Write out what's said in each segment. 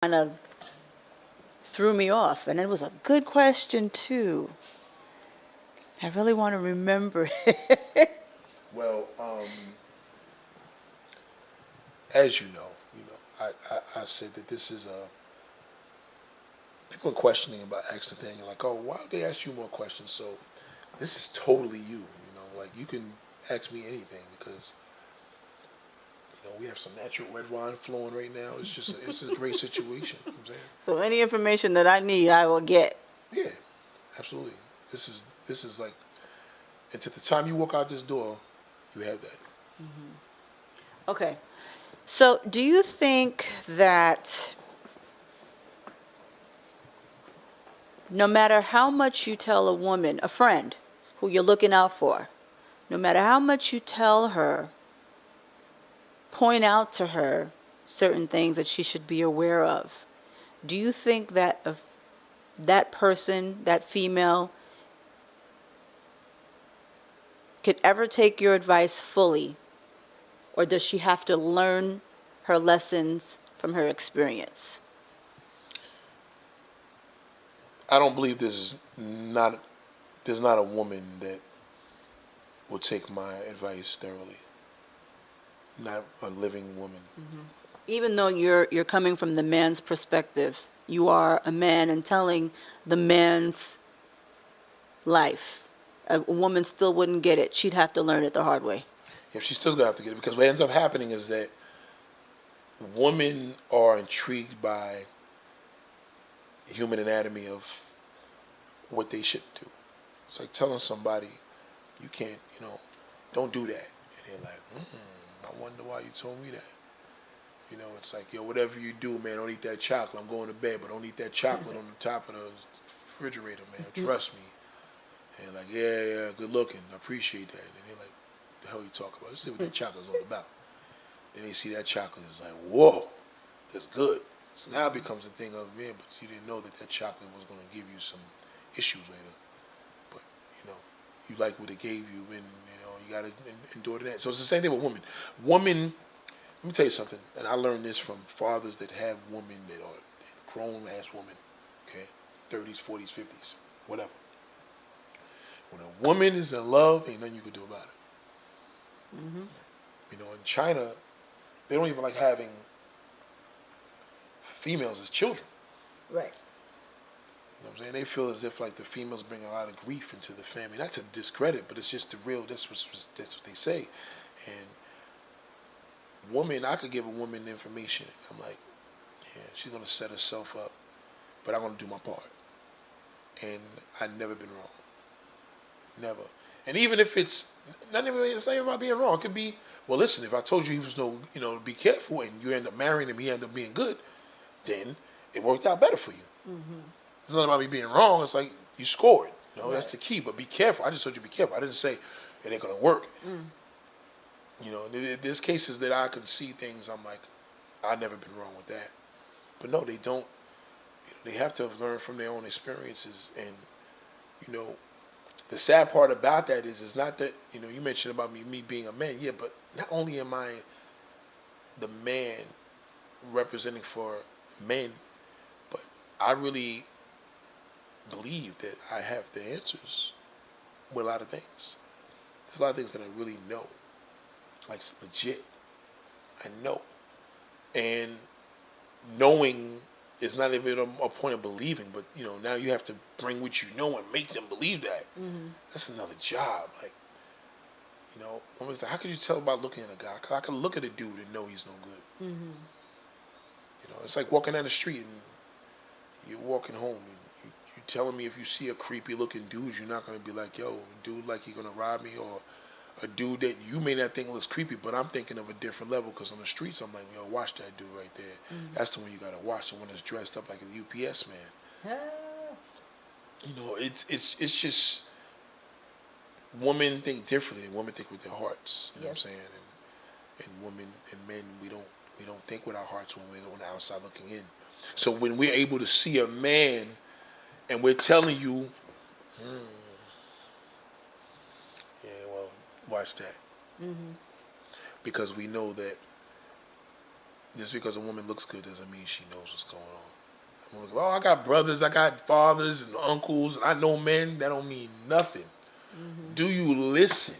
kind of threw me off. And it was a good question, too. I really want to remember it. Well, as I said that this is a people are questioning about asking thing. You're like, oh, why would they ask you more questions? So this is totally you. Like you can ask me anything because we have some natural red wine flowing right now. It's a great situation. You know what I'm saying? So any information that I need, I will get. Yeah, absolutely. This is like until the time you walk out this door, you have that. Okay. So do you think that no matter how much you tell a woman, a friend who you're looking out for, no matter how much you tell her, point out to her certain things that she should be aware of, do you think that if that person, that female, could ever take your advice fully? Or does she have to learn her lessons from her experience? I don't believe there's not a woman that will take my advice thoroughly. Not a living woman. Even though you're coming from the man's perspective, you are a man and telling the man's life. A woman still wouldn't get it. She'd have to learn it the hard way. If she's still gonna have to get it because what ends up happening is that women are intrigued by human anatomy of what they should do. It's like telling somebody you can't, don't do that, and they're like, I wonder why you told me that. It's like, yo, whatever you do, man, don't eat that chocolate. I'm going to bed, but don't eat that chocolate on the top of the refrigerator, man. Trust me. And like, yeah, good looking. I appreciate that. And they're like, the hell you talk about? Let's see what that chocolate is all about. Then they see that chocolate is like, whoa, it's good. So now it becomes a thing of, man, but you didn't know that chocolate was going to give you some issues later. But, you like what it gave you, and, you got to endure that. So it's the same thing with women. Women, let me tell you something, and I learned this from fathers that have women that are grown-ass women, okay, 30s, 40s, 50s, whatever. When a woman is in love, ain't nothing you can do about it. In China, they don't even like having females as children. Right. You know what I'm saying? They feel as if like the females bring a lot of grief into the family. Not to discredit, but it's just the real. That's what they say. And I could give a woman information. I'm like, yeah, she's gonna set herself up, but I'm gonna do my part. And I've never been wrong. Never. And even if it's not even about being wrong, it could be, well, listen, if I told you he was be careful, and you end up marrying him, he end up being good, then it worked out better for you. It's not about me being wrong. It's like you scored. Right. That's the key. But be careful. I just told you be careful. I didn't say it ain't gonna work. There's cases that I can see things. I'm like, I've never been wrong with that. But no, they don't. They have to have learned from their own experiences. And the sad part about that is not that you mentioned about me being a man. Yeah, but not only am I the man representing for men, but I really believe that I have the answers with a lot of things. There's a lot of things that I really know, like legit. I know, and knowing is not even a point of believing, but now you have to bring what you know and make them believe that. That's another job. Like, woman's like, how could you tell about looking at a guy? I can look at a dude and know he's no good. It's like walking down the street and you're walking home and you telling me if you see a creepy looking dude, you're not going to be like, yo, dude, like you're going to rob me, or a dude that you may not think looks creepy, but I'm thinking of a different level because on the streets I'm like, yo, watch that dude right there. That's the one you got to watch, the one that's dressed up like a UPS man. It's just women think differently. Women think with their hearts. You know what I'm saying? And women and men, we don't think with our hearts when we're on the outside looking in. So when we're able to see a man and we're telling you, yeah, well, watch that. Because we know that Just because a woman looks good doesn't mean she knows what's going on. A woman goes, oh, I got brothers, I got fathers and uncles, and I know men. That don't mean nothing. Mm-hmm. Do you listen?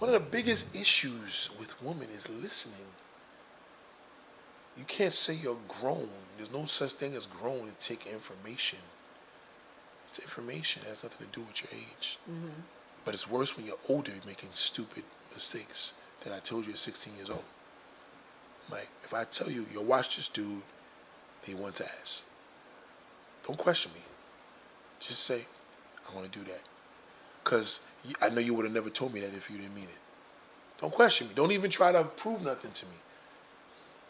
One of the biggest issues with women is listening. You can't say you're grown. There's no such thing as grown to take information. It's information. It has nothing to do with your age. Mm-hmm. But it's worse when you're older making stupid mistakes than I told you at 16 years old. Like, if I tell you, yo, watch this dude, he wants ass. Don't question me. Just say, I want to do that. Because I know you would have never told me that if you didn't mean it. Don't question me. Don't even try to prove nothing to me.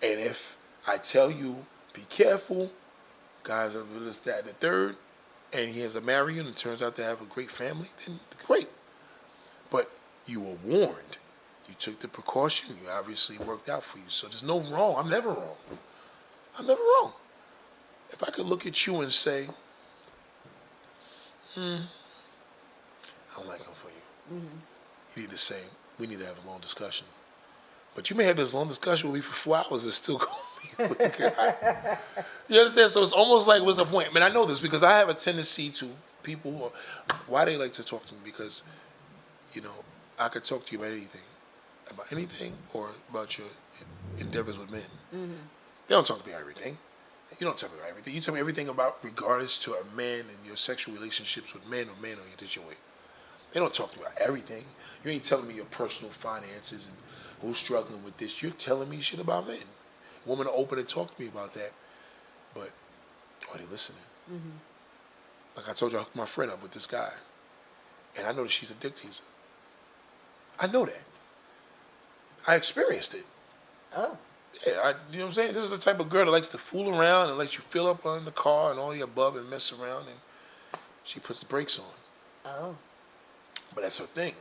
And if I tell you, be careful, guys are this, that, and the third, and he ends up marrying and turns out to have a great family, then great. But you were warned. You took the precaution. You obviously worked out for you. So there's no wrong. I'm never wrong. I'm never wrong. If I could look at you and say, I don't like him for you. Mm-hmm. You need to say, we need to have a long discussion. But you may have this long discussion with me for 4 hours and still go with the guy. You understand? So it's almost like, what's the point? I mean, I know this because I have a tendency to people who are, why they like to talk to me because, you know, I could talk to you about anything or about your endeavors with men. Mm-hmm. They don't talk to me about everything. You don't tell me about everything. You tell me everything about regardless to a man and your sexual relationships with men or your situation. They don't talk to me about everything. You ain't telling me your personal finances and who's struggling with this. You're telling me shit about men. Women are open to talk to me about that, but are they listening? Mm-hmm. Like I told you, I hooked my friend up with this guy, and I know that she's a dick teaser. I know that. I experienced it. Oh. Yeah, you know what I'm saying? This is the type of girl that likes to fool around and lets you fill up on the car and all the above and mess around, and she puts the brakes on. Oh. But that's her thing.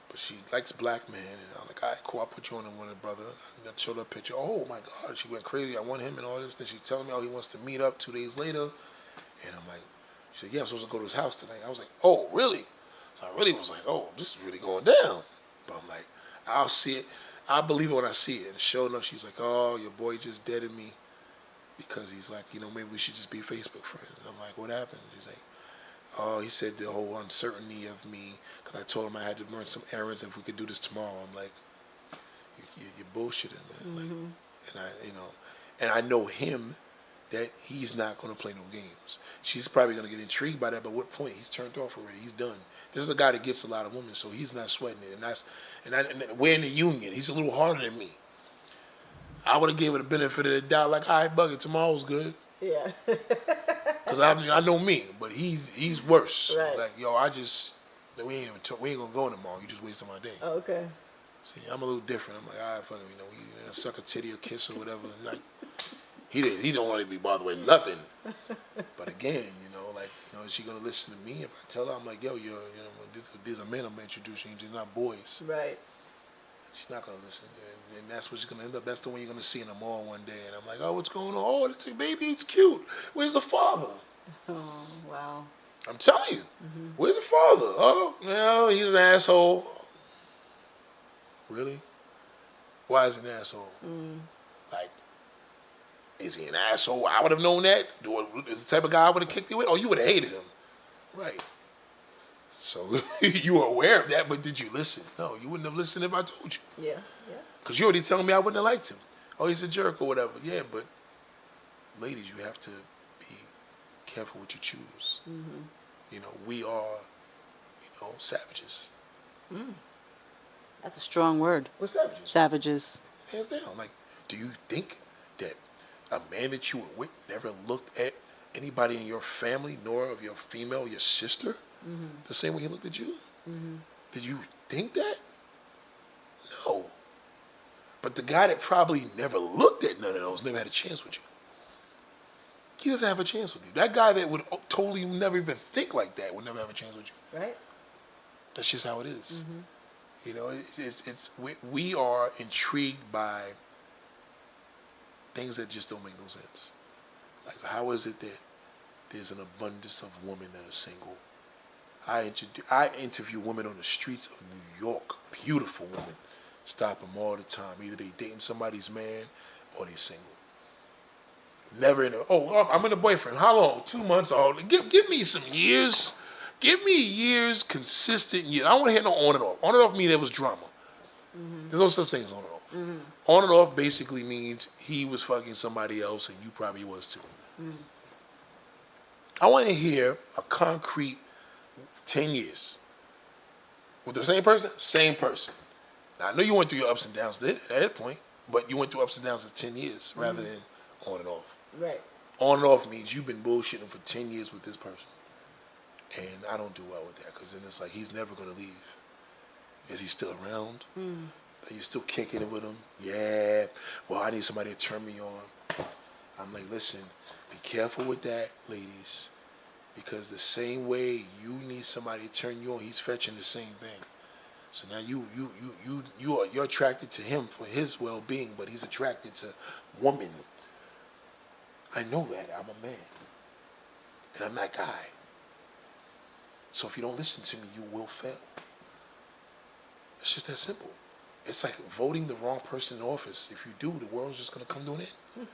But she likes black men, and I'm like, all right, cool, I'll put you on one, brother. I showed her a picture. Oh, my God, she went crazy. I want him and all this. Then she's telling me, oh, he wants to meet up 2 days later. And I'm like, she said, yeah, I'm supposed to go to his house tonight. I was like, oh, really? So I really was like, oh, this is really going down. But I'm like, I'll see it. I believe it when I see it. And sure enough, she's like, oh, your boy just deaded me because he's like, you know, maybe we should just be Facebook friends. I'm like, what happened? She's like, oh, he said the whole uncertainty of me because I told him I had to run some errands if we could do this tomorrow. I'm like, you're bullshitting, man. Mm-hmm. Like, and I know him that he's not going to play no games. She's probably going to get intrigued by that, but what point? He's turned off already. He's done. This is a guy that gets a lot of women, so he's not sweating it. And we're in the union. He's a little harder than me. I would have gave it the benefit of the doubt, like, all right, bug it, tomorrow's good. Yeah. Because I know me, but he's worse. Right. Like, yo, we ain't gonna go tomorrow. You just wasting my day. Oh, okay. See, I'm a little different. I'm like, all right, fuck it, we suck a titty or kiss or whatever. Like, he don't want to be bothered with nothing. But again, is she gonna listen to me if I tell her? I'm like, yo, these are men I'm introducing you to, not boys. Right. She's not gonna listen, and that's what she's gonna end up. That's the one you're gonna see in the mall one day, and I'm like, oh, what's going on? Oh, it's a baby, it's cute. Where's the father? Oh, wow. I'm telling you, Where's the father? Oh, no, he's an asshole. Really? Why is he an asshole? Like, is he an asshole? I would have known that. Is the type of guy I would have kicked it with? Oh, you would have hated him. Right. So you were aware of that, but did you listen? No, you wouldn't have listened if I told you. Yeah, yeah. Because you already telling me I wouldn't have liked him. Oh, he's a jerk or whatever. Yeah, but ladies, you have to be careful what you choose. Mm-hmm. We are, savages. That's a strong word. We're savages. Savages. Hands down. Like, do you think that a man that you were with never looked at anybody in your family, nor of your female, your sister, the same way he looked at you? Did you think that? No. But the guy that probably never looked at none of those never had a chance with you. He doesn't have a chance with you. That guy that would totally never even think like that would never have a chance with you. Right. That's just how it is. We are intrigued by things that just don't make no sense. Like, how is it that there's an abundance of women that are single? I interview women on the streets of New York, beautiful women, stop them all the time. Either they dating somebody's man or they single. Never in a, I'm in a boyfriend. How long? 2 months. Oh, give me some years. Give me years, consistent years. I don't want to hear no on and off. On and off means there was drama. There's no such thing as on and off. On and off basically means he was fucking somebody else and you probably was too. I want to hear a concrete 10 years. With the same person? Same person. Now, I know you went through your ups and downs at that point, but you went through ups and downs for 10 years rather than on and off. Right. On and off means you've been bullshitting for 10 years with this person. And I don't do well with that because then it's like he's never going to leave. Is he still around? Are you still kicking it with him? Yeah. Well, I need somebody to turn me on. I'm like, listen, be careful with that, ladies. Because the same way you need somebody to turn you on, he's fetching the same thing. So now you're attracted to him for his well-being, but he's attracted to woman. I know that. I'm a man. And I'm that guy. So if you don't listen to me, you will fail. It's just that simple. It's like voting the wrong person in office. If you do, the world's just going to come to an end.